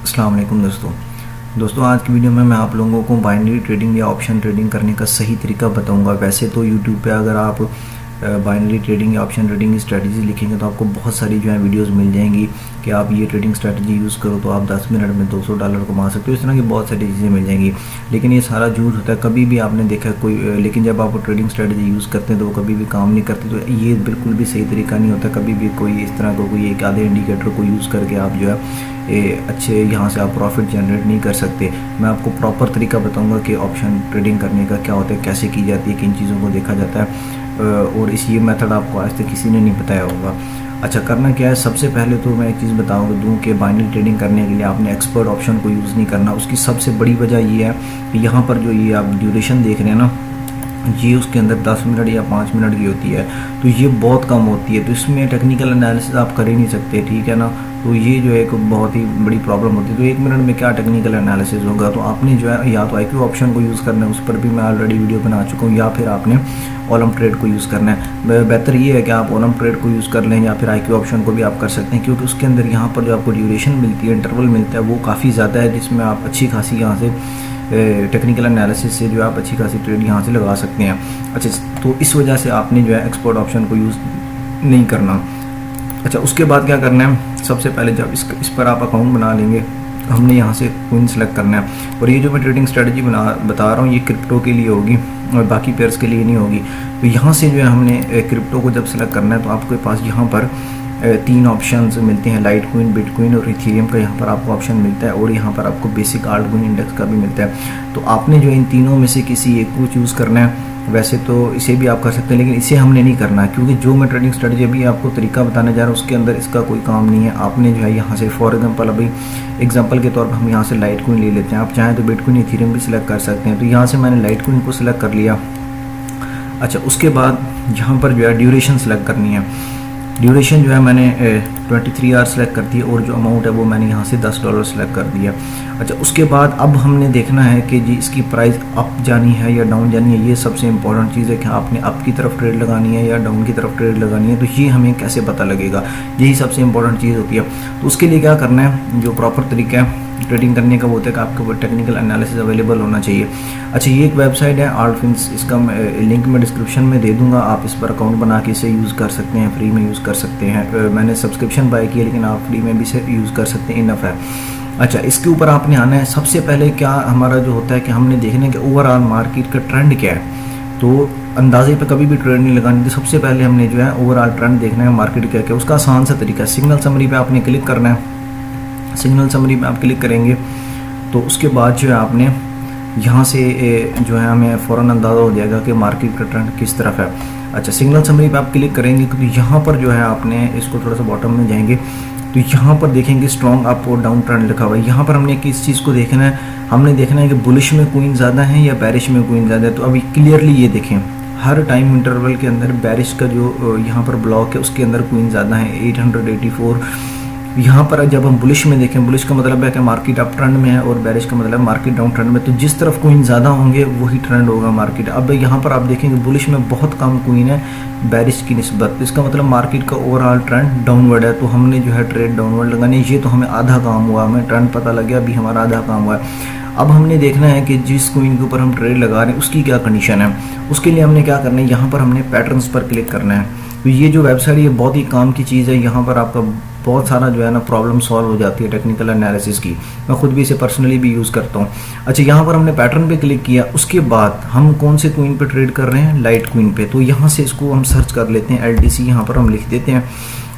अस्सलाम वालेकुम दोस्तों आज की वीडियो में मैं आप लोगों को बाइनरी ट्रेडिंग या ऑप्शन ट्रेडिंग करने का सही तरीका बताऊंगा। वैसे तो यूट्यूब पे अगर आप बाइनरी ट्रेडिंग या ऑप्शन ट्रेडिंग की स्ट्रैटेजी लिखेंगे तो आपको बहुत सारी जो है वीडियोस मिल जाएंगी कि आप ये ट्रेडिंग स्ट्रैटेजी यूज़ करो तो आप 10 मिनट में $200 कमा सकते हो। इस तरह की बहुत सारी चीज़ें मिल जाएंगी, लेकिन ये सारा झूठ होता है। कभी भी आपने देखा कोई, लेकिन जब आप ट्रेडिंग स्ट्रैटेजी यूज़ करते हैं तो वो कभी भी काम नहीं करती। तो ये बिल्कुल भी सही तरीका नहीं होता। कभी भी कोई इस तरह का कोई एक आधे इंडिकेटर को यूज़ करके आप जो है अच्छे यहाँ से आप प्रॉफिट जनरेट नहीं कर सकते। मैं आपको प्रॉपर तरीका बताऊंगा कि ऑप्शन ट्रेडिंग करने का क्या होता है, कैसे की जाती है, किन चीज़ों को देखा जाता है, और ये मेथड आपको आज तक किसी ने नहीं बताया होगा। अच्छा, करना क्या है, सबसे पहले तो मैं एक चीज़ बताऊँ कि बाइनरी ट्रेडिंग करने के लिए आपने एक्सपर्ट ऑप्शन को यूज़ नहीं करना। उसकी सबसे बड़ी वजह ये है कि यहाँ पर जो ये आप ड्यूरेशन देख रहे हैं ना, ये उसके अंदर 10 मिनट या 5 मिनट की होती है, तो ये बहुत कम होती है। तो इसमें टेक्निकल एनालिसिस आप कर ही नहीं सकते, ठीक है ना। तो ये जो है एक बहुत ही बड़ी प्रॉब्लम होती है। तो 1 मिनट में क्या टेक्निकल एनालिसिस होगा। तो आपने जो है या तो IQ ऑप्शन को यूज़ करना है, उस पर भी मैं ऑलरेडी वीडियो बना चुका हूँ, या फिर आपने ओलम ट्रेड को यूज़ करना है। बेहतर ये है कि आप ओलम ट्रेड को यूज़ कर लें, या फिर IQ ऑप्शन को भी आप कर सकते हैं, क्योंकि उसके अंदर यहाँ पर जो आपको ड्यूरेशन मिलती है, इंटरवल मिलता है, वो काफ़ी ज़्यादा है, जिसमें आप अच्छी खासी यहाँ से टेक्निकल एनालिसिस से जो आप अच्छी खासी ट्रेड यहाँ से लगा सकते हैं। अच्छा, तो इस वजह से आपने जो है एक्सपर्ट ऑप्शन को यूज़ नहीं करना। अच्छा, उसके बाद क्या करना है, सबसे पहले जब इस पर आप अकाउंट बना लेंगे, हमने यहाँ से कोइन सेलेक्ट करना है। और ये जो मैं ट्रेडिंग स्ट्रेटजी बता रहा हूँ, ये क्रिप्टो के लिए होगी और बाकी पेयर्स के लिए नहीं होगी। तो यहाँ से जो है हमने क्रिप्टो को जब सेलेक्ट करना है तो आपके पास यहाँ पर 3 ऑप्शंस मिलते हैं, लाइट कोइन, बिटकॉइन और इथेरियम का यहाँ पर आपको ऑप्शन मिलता है, और यहाँ पर आपको बेसिक आल्ट कोइन इंडेक्स का भी मिलता है। तो आपने जो इन तीनों में से किसी एक को चूज़ करना है। वैसे तो इसे भी आप कर सकते हैं, लेकिन इसे हमने नहीं करना है, क्योंकि जो मैं ट्रेडिंग स्ट्रेटजी अभी आपको तरीका बताने जा रहा हूँ उसके अंदर इसका कोई काम नहीं है। आपने जो है यहाँ से फॉर एग्जांपल, अभी एग्जांपल के तौर पर हम यहाँ से लाइट कोइन ले लेते हैं। आप चाहें तो बिटकॉइन, इथेरियम भी सिलेक्ट कर सकते हैं। तो यहाँ से मैंने लाइट कोइन को सिलेक्ट कर लिया। अच्छा, उसके बाद यहाँ पर जो है ड्यूरेशन सेलेक्ट करनी है। ड्यूरेशन जो है मैंने 23 आवर्स सेलेक्ट कर दी, और जो अमाउंट है वो मैंने यहाँ से $10 सेलेक्ट कर दिया। अच्छा, उसके बाद अब हमने देखना है कि जी इसकी प्राइस अप जानी है या डाउन जानी है। ये सबसे इंपॉर्टेंट चीज़ है कि आपने अप की तरफ ट्रेड लगानी है या डाउन की तरफ ट्रेड लगानी है। तो ये हमें कैसे पता लगेगा, यही सबसे इंपॉर्टेंट चीज़ होती है। तो उसके लिए क्या करना है, जो प्रॉपर तरीका है ट्रेडिंग करने का वो होता है कि आपके ऊपर टेक्निकल एनालिसिस अवेलेबल होना चाहिए। अच्छा, ये एक वेबसाइट है AltFins, इसका लिंक मैं डिस्क्रिप्शन में दे दूंगा। आप इस पर अकाउंट बना के इसे यूज़ कर सकते हैं, फ्री में यूज़ कर सकते हैं। मैंने सब्सक्रिप्शन बाय किया, लेकिन आप फ्री में भी इसे यूज़ कर सकते हैं, इनफ है। अच्छा, इसके ऊपर आपने आना है। सबसे पहले क्या हमारा जो होता है कि हमने देखना है कि ओवरऑल मार्केट का ट्रेंड क्या है। तो अंदाजे पे कभी भी ट्रेड नहीं लगानी थी। सबसे पहले हमने जो है ओवरऑल ट्रेंड देखना है, मार्केट क्या क्या। उसका आसान सा तरीका है, सिग्नल समरी पे आपने क्लिक करना है। सिग्नल समरी में आप क्लिक करेंगे तो उसके बाद जो है आपने यहाँ से जो है हमें फ़ौरन अंदाज़ा हो जाएगा कि मार्केट का ट्रेंड किस तरफ है। अच्छा, सिग्नल समरी पे आप क्लिक करेंगे तो यहाँ पर जो है आपने इसको थोड़ा सा बॉटम में जाएंगे तो यहाँ पर देखेंगे स्ट्रॉन्ग अप और डाउन ट्रेंड लिखा हुआ है। यहाँ पर हमने किस चीज़ को देखना है, हमने देखना है कि बुलिश में कोइन ज़्यादा है या बैरिश में कोइन ज़्यादा है। तो अभी क्लियरली ये देखें, हर टाइम इंटरवल के अंदर बैरिश का जो यहाँ पर ब्लॉक है उसके अंदर कोइन ज़्यादा है, 884। यहाँ पर जब हम बुलिश में देखें, बुलिश का मतलब है कि मार्केट अप ट्रेंड में है, और बैरिश का मतलब मार्केट डाउन ट्रेंड में। तो जिस तरफ कोइन ज़्यादा होंगे वही ट्रेंड होगा मार्केट। अब यहाँ पर आप देखेंगे बुलिश में बहुत कम कोइन है बैरिश की निस्बत, तो इसका मतलब मार्केट का ओवरऑल ट्रेंड डाउनवर्ड है। तो हमने जो है ट्रेड डाउनवर्ड लगानी, ये तो हमें आधा काम हुआ, हमें ट्रेंड पता लग गया, अभी हमारा आधा काम हुआ है। अब हमने देखना है कि जिस कोइन के ऊपर हम ट्रेड लगा रहे हैं उसकी क्या कंडीशन है। उसके लिए हमने क्या करना है, यहाँ पर हमने पैटर्न्स पर क्लिक करना है। तो ये जो वेबसाइट ये बहुत ही काम की चीज़ है। यहाँ पर आपका बहुत सारा जो है ना प्रॉब्लम सॉल्व हो जाती है टेक्निकल एनालिसिस की। मैं खुद भी इसे पर्सनली भी यूज़ करता हूँ। अच्छा, यहाँ पर हमने पैटर्न पे क्लिक किया। उसके बाद हम कौन से कोइन पे ट्रेड कर रहे हैं, लाइट कोइन पे। तो यहाँ से इसको हम सर्च कर लेते हैं, LTC यहाँ पर हम लिख देते हैं।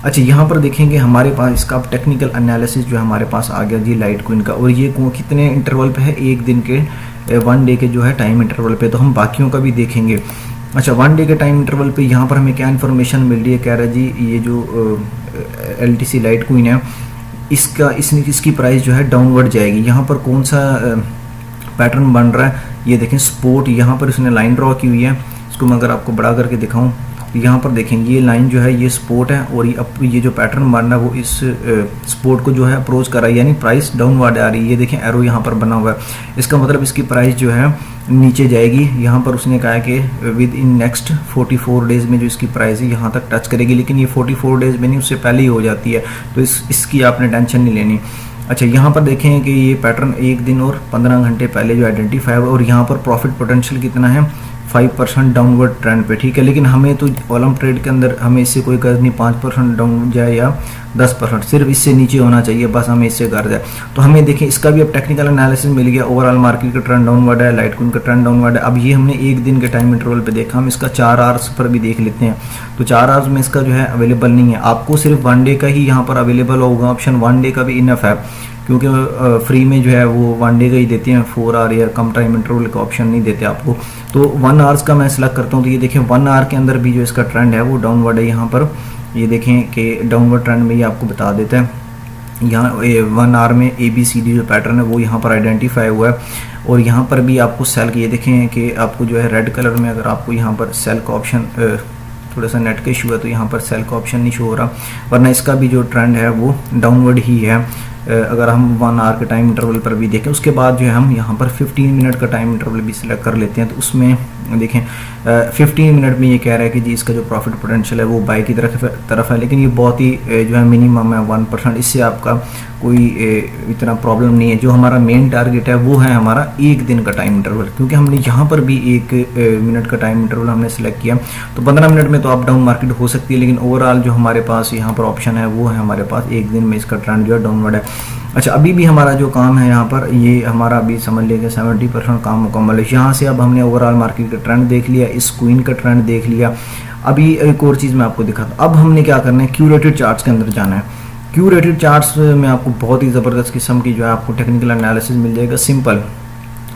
अच्छा, यहाँ पर देखेंगे हमारे पास इसका टेक्निकल एनालिसिस जो है हमारे पास आ गया जी लाइट कोइन का, और ये कितने इंटरवल पे है, 1 दिन के 1 डे के जो है टाइम इंटरवल पे। तो हम बाकियों का भी देखेंगे। अच्छा, 1 डे के टाइम इंटरवल पे यहाँ पर हमें क्या इन्फॉर्मेशन मिल रही है, कह रहा है जी ये जो LTC लाइट कोइन है इसकी प्राइस जो है डाउनवर्ड जाएगी। यहाँ पर कौन सा पैटर्न बन रहा है, ये देखें सपोर्ट, यहाँ पर इसने लाइन ड्रॉ की हुई है। इसको मैं अगर आपको बड़ा करके दिखाऊं तो यहाँ पर देखेंगे ये लाइन जो है ये सपोर्ट है, और ये जो पैटर्न बन रहा है वो इस सपोर्ट को जो है अप्रोच कर रहा है, यानी प्राइस डाउनवर्ड आ रही है। ये देखें एरो यहाँ पर बना हुआ है, इसका मतलब इसकी प्राइस जो है नीचे जाएगी। यहाँ पर उसने कहा है कि विद इन नेक्स्ट 44 डेज़ में जो इसकी प्राइस है यहाँ तक टच करेगी, लेकिन ये 44 डेज़ में नहीं, उससे पहले ही हो जाती है। तो इसकी आपने टेंशन नहीं लेनी। अच्छा, यहाँ पर देखें कि ये पैटर्न 1 दिन और 15 घंटे पहले जो आइडेंटिफाई हुआ और यहाँ पर प्रॉफिट पोटेंशियल कितना है 5% डाउनवर्ड ट्रेंड पे, ठीक है। लेकिन हमें तो वॉल्यूम ट्रेड के अंदर हमें इससे कोई गर्ज नहीं 5% डाउन जाए या 10%, सिर्फ इससे नीचे होना चाहिए, बस हमें इससे गर्ज है। तो हमें देखिए इसका भी अब टेक्निकल एनालिसिस मिल गया, ओवरऑल मार्केट का ट्रेंड डाउनवर्ड है, लाइटकॉइन का ट्रेंड डाउनवर्ड है। अब ये हमने 1 दिन के टाइम इंटरवल पे देखा, हम इसका 4 आवर्स पर भी देख लेते हैं। तो 4 आवर्स में इसका जो है अवेलेबल नहीं है, आपको सिर्फ 1 डे का ही यहाँ पर अवेलेबल होगा ऑप्शन। 1 डे का भी इनफ है, क्योंकि फ्री में जो है वो 1 डे का ही देते हैं, 4 आवर या कम टाइम इंटरवल का ऑप्शन नहीं देते आपको। तो 1 आवर्स का मैं सिलेक्ट करता हूँ, तो ये देखें 1 आवर के अंदर भी जो इसका ट्रेंड है वो डाउनवर्ड है। यहाँ पर ये देखें कि डाउनवर्ड ट्रेंड में ये आपको बता देता है। यहाँ 1 आवर में ABCD जो पैटर्न है वो यहाँ पर आइडेंटिफाई हुआ है। और यहाँ पर भी आपको सेल की, ये देखें कि आपको जो है रेड कलर में अगर आपको यहाँ पर सेल का ऑप्शन, थोड़ा सा नेट का इशू है तो यहाँ पर सेल का ऑप्शन नहीं शो हो रहा, वरना इसका भी जो ट्रेंड है वो डाउनवर्ड ही है। अगर हम 1 आवर के टाइम इंटरवल पर भी देखें, उसके बाद जो है हम यहाँ पर 15 मिनट का टाइम इंटरवल भी सिलेक्ट कर लेते हैं। तो उसमें देखें 15 मिनट में ये कह रहा है कि जी इसका जो प्रॉफिट पोटेंशियल है वो बाई की तरफ है, लेकिन ये बहुत ही जो है मिनिमम है 1%, इससे आपका कोई इतना प्रॉब्लम नहीं है। जो हमारा मेन टारगेट है वो है हमारा 1 दिन का टाइम इंटरवल, क्योंकि हमने यहाँ पर भी 1 मिनट का टाइम इंटरवल हमने सेलेक्ट किया। तो 15 मिनट में तो अप डाउन मार्केट हो सकती है, लेकिन ओवरऑल जो हमारे पास यहाँ पर ऑप्शन है वो है हमारे पास 1 दिन में इसका ट्रेंड जो है डाउनवर्ड है। अच्छा, अभी भी हमारा जो काम है यहाँ पर, ये हमारा अभी समझ लेंगे 70% काम मुकम्मल है। यहाँ से अब हमने ओवरऑल मार्केट का ट्रेंड देख लिया, इस क्वीन का ट्रेंड देख लिया। अभी एक और चीज़ मैं आपको दिखाता, अब हमने क्या करना है, क्यूरेटेड चार्ट्स के अंदर जाना है। क्यूरेटेड चार्ट्स में आपको बहुत ही ज़बरदस्त किस्म की जो है आपको टेक्निकल एनालिसिस मिल जाएगा, सिंपल।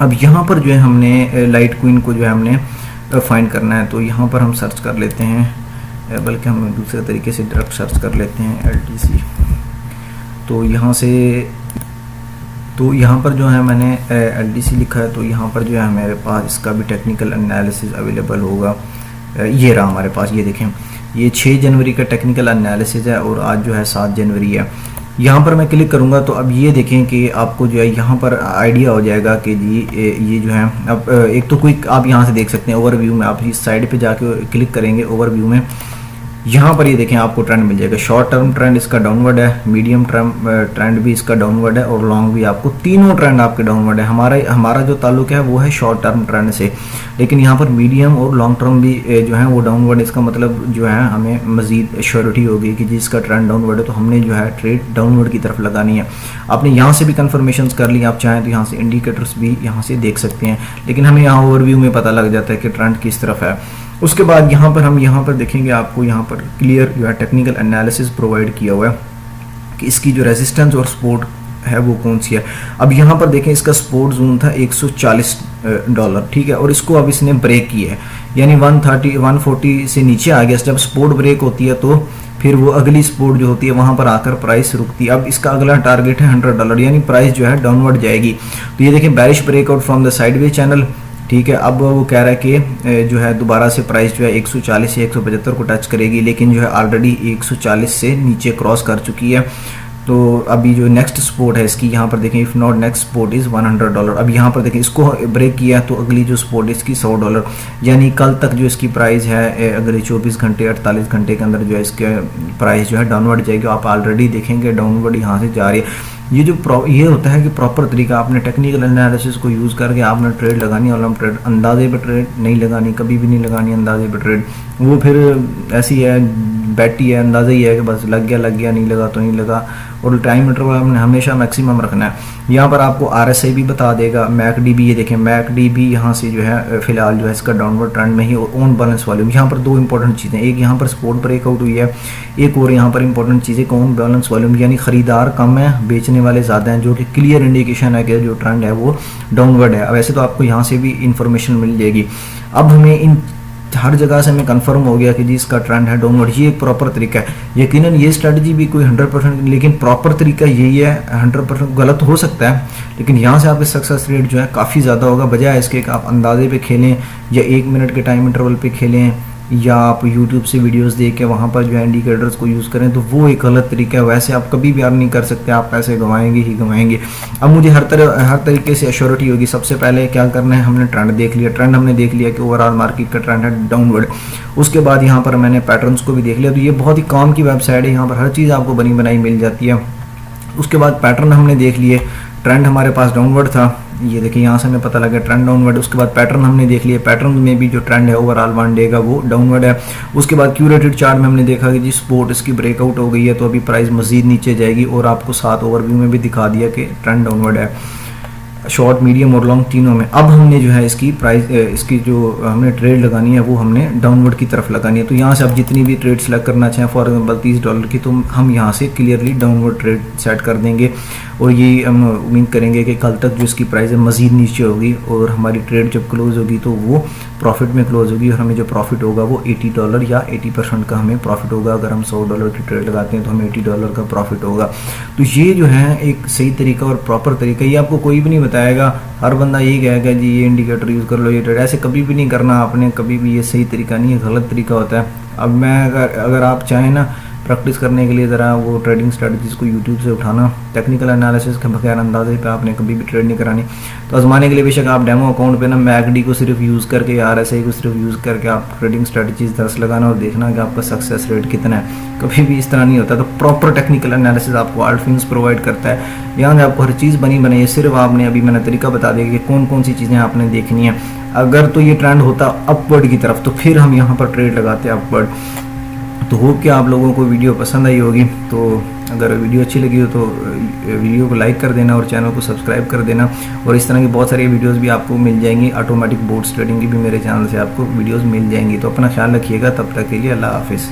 अब यहाँ पर जो है हमने लाइट क्वीन को जो है हमने फाइंड करना है, तो यहाँ पर हम सर्च कर लेते हैं, बल्कि हम दूसरे तरीके से डायरेक्ट सर्च कर लेते हैं LTC। तो यहाँ से, तो यहाँ पर जो है मैंने LTC लिखा है, तो यहाँ पर जो है मेरे पास इसका भी टेक्निकल एनालिसिस अवेलेबल होगा। ये रहा हमारे पास, ये देखें, ये 6 जनवरी का टेक्निकल एनालिसिस है और आज जो है 7 जनवरी है। यहाँ पर मैं क्लिक करूँगा तो अब ये देखें कि आपको जो है यहाँ पर आइडिया हो जाएगा कि जी ये जो है, अब एक तो क्विक आप यहाँ से देख सकते हैं ओवरव्यू में, आप इस साइड पे जाके क्लिक करेंगे ओवरव्यू में, यहाँ पर ये देखें आपको ट्रेंड मिल जाएगा। शॉर्ट टर्म ट्रेंड इसका डाउनवर्ड है, मीडियम टर्म ट्रेंड भी इसका डाउनवर्ड है और लॉन्ग भी, आपको तीनों ट्रेंड आपके डाउनवर्ड है। हमारा जो ताल्लुक है वो है शॉर्ट टर्म ट्रेंड से, लेकिन यहाँ पर मीडियम और लॉन्ग टर्म भी जो है वो डाउनवर्ड। इसका मतलब जो है हमें मजीद श्योरिटी होगी कि जिसका ट्रेंड डाउनवर्ड है तो हमने जो है ट्रेड डाउनवर्ड की तरफ लगानी है। आपने यहाँ से भी कन्फर्मेशन कर ली, आप चाहें तो यहाँ से इंडिकेटर्स भी यहाँ से देख सकते हैं, लेकिन हमें यहाँ ओवरव्यू में पता लग जाता है कि ट्रेंड किस तरफ है। उसके बाद यहाँ पर हम यहाँ पर देखेंगे, आपको यहाँ पर क्लियर जो है टेक्निकल एनालिसिस प्रोवाइड किया हुआ है कि इसकी जो रेजिस्टेंस और सपोर्ट है वो कौन सी है। अब यहाँ पर देखें, इसका सपोर्ट जोन था $140, ठीक है, और इसको अब इसने ब्रेक किया है, यानी 140 से नीचे आ गया। जब सपोर्ट ब्रेक होती है तो फिर वो अगली सपोर्ट जो होती है वहाँ पर आकर प्राइस रुकती है। अब इसका अगला टारगेट है $100, यानी प्राइस जो है डाउनवर्ड जाएगी। तो ये देखें, bearish breakout from the sideway channel, ठीक है। अब वो कह रहा है कि जो है दोबारा से प्राइस जो है 140 या 175 को टच करेगी, लेकिन जो है ऑलरेडी 140 से नीचे क्रॉस कर चुकी है। तो अभी जो नेक्स्ट सपोर्ट है इसकी, यहाँ पर देखें, if not next support is $100। अब यहाँ पर देखें, इसको ब्रेक किया तो अगली जो सपोर्ट है इसकी $100, यानी कल तक जो इसकी प्राइस है, अगले 24 घंटे 48 घंटे के अंदर जो है इसके प्राइस जो है डाउनवर्ड जाएगी। आप ऑलरेडी देखेंगे डाउनवर्ड यहाँ से जा रही है। ये होता है कि प्रॉपर तरीका, आपने टेक्निकल एनालिसिस को यूज़ करके आपने ट्रेड लगानी, और हम ट्रेड अंदाजे पे ट्रेड नहीं लगानी, कभी भी नहीं लगानी अंदाजे पे ट्रेड। वो फिर ऐसी है, बैटी है, अंदाज़ा ही है कि बस लग गया, नहीं लगा तो नहीं लगा। और टाइम इंटरवल हमने हमेशा मैक्सिमम रखना है। यहाँ पर आपको RSI भी बता देगा, MACD भी, ये देखें MACD भी यहाँ से जो है फिलहाल जो है इसका डाउनवर्ड ट्रेंड में ही। और ऑन बैलेंस वॉल्यूम, यहाँ पर 2 इंपॉर्टेंट चीज़ें, एक यहाँ पर सपोर्ट ब्रेकआउट हुई है, एक और यहाँ पर इंपॉर्टेंट चीज़ें ऑन बैलेंस वॉल्यूम, यानी ख़रीदार कम है, बेचने वाले ज़्यादा हैं, जो कि क्लियर इंडिकेशन है कि जो ट्रेंड है वो डाउनवर्ड है। वैसे तो आपको यहाँ से भी इंफॉर्मेशन मिल जाएगी। अब हमें इन हर जगह से हमें कंफर्म हो गया कि जी इसका ट्रेंड है डाउनवर्ड, ये एक प्रॉपर तरीका है। यकीनन ये स्ट्रेटजी भी कोई 100%, लेकिन प्रॉपर तरीका यही है। 100% गलत हो सकता है, लेकिन यहाँ से आपकी सक्सेस रेट जो है काफ़ी ज़्यादा होगा, बजाय इसके कि आप अंदाजे पे खेलें या 1 मिनट के टाइम इंटरवल पे खेलें, या आप YouTube से वीडियोस देख के वहाँ पर जो है इंडिकेटर्स को यूज़ करें, तो वो एक गलत तरीका है। वैसे आप कभी भी अर्न नहीं कर सकते, आप पैसे गंवाएंगे ही गंवाएंगे। अब मुझे हर तरीके से एश्योरिटी होगी। सबसे पहले क्या करना है, हमने ट्रेंड देख लिया, हमने देख लिया कि ओवरऑल मार्केट का ट्रेंड है डाउनवर्ड। उसके बाद यहाँ पर मैंने पैटर्न्स को भी देख लिया। तो ये बहुत ही काम की वेबसाइट है, यहाँ पर हर चीज़ आपको बनी बनाई मिल जाती है। उसके बाद पैटर्न हमने देख लिए, ट्रेंड हमारे पास डाउनवर्ड था, ये देखिए यहाँ से हमें पता लगा ट्रेंड डाउनवर्ड। उसके बाद पैटर्न हमने देख लिया, पैटर्न में भी जो ट्रेंड है ओवरऑल 1 डे का वो डाउनवर्ड है। उसके बाद क्यूरेटेड चार्ट में हमने देखा कि जी सपोर्ट इसकी ब्रेकआउट हो गई है, तो अभी प्राइस मजीद नीचे जाएगी, और आपको साथ ओवरव्यू में भी दिखा दिया कि ट्रेंड डाउनवर्ड है शॉर्ट, मीडियम और लॉन्ग तीनों में। अब हमने जो है इसकी प्राइस, इसकी जो हमने ट्रेड लगानी है वो हमने डाउनवर्ड की तरफ लगानी है। तो यहाँ से आप जितनी भी ट्रेड सेलेक्ट करना चाहें, फॉर एग्जांपल $30 की, तो हम यहाँ से क्लियरली डाउनवर्ड ट्रेड सेट कर देंगे, और ये हम उम्मीद करेंगे कि कल तक जो इसकी प्राइस है मज़ीद नीचे होगी, और हमारी ट्रेड जब क्लोज होगी तो वो प्रॉफिट में क्लोज होगी, और हमें जो प्रॉफिट होगा वो $80 या 80% का हमें प्रॉफिट होगा। अगर हम $100 की ट्रेड लगाते हैं तो हमें $80 का प्रॉफिट होगा। तो ये जो है एक सही तरीका और प्रॉपर तरीका, ये आपको कोई भी नहीं बताएगा। हर बंदा यही कहेगा जी ये इंडिकेटर यूज़ कर लो, ये ट्रेड, ऐसे कभी भी नहीं करना आपने, कभी भी। ये सही तरीका नहीं है, गलत तरीका होता है। अब मैं अगर आप चाहें ना प्रैक्टिस करने के लिए ज़रा वो ट्रेडिंग स्ट्रेटजीज़ को यूट्यूब से उठाना, टेक्निकल एनालिसिस के बगैर अंदाजे पे आपने कभी भी ट्रेड नहीं करानी। तो आजमाने के लिए बेशक आप डेमो अकाउंट पे ना मैकडी को सिर्फ यूज़ करके, RSI को सिर्फ यूज़ करके आप ट्रेडिंग स्ट्रेटजीज़ 10 लगाना और देखना कि आपका सक्सेस रेट कितना है। कभी भी इस तरह नहीं होता। तो प्रॉपर टेक्निकल एनालिसिस आपको अल्टफिन्स प्रोवाइड करता है। यहाँ से आपको हर चीज़ बनी बनाई, सिर्फ आपने अभी मैंने तरीका बता दिया कि कौन कौन सी चीज़ें आपने देखनी है। अगर तो ये ट्रेंड होता अपवर्ड की तरफ तो फिर हम यहाँ पर ट्रेड लगाते हैं अपवर्ड। तो होप कि आप लोगों को वीडियो पसंद आई होगी। तो अगर वीडियो अच्छी लगी हो तो वीडियो को लाइक कर देना और चैनल को सब्सक्राइब कर देना, और इस तरह की बहुत सारी वीडियोस भी आपको मिल जाएंगी। ऑटोमेटिक बोर्ड्स ट्रेडिंग की भी मेरे चैनल से आपको वीडियोस मिल जाएंगी। तो अपना ख्याल रखिएगा, तब तक के लिए अल्लाह हाफिज़।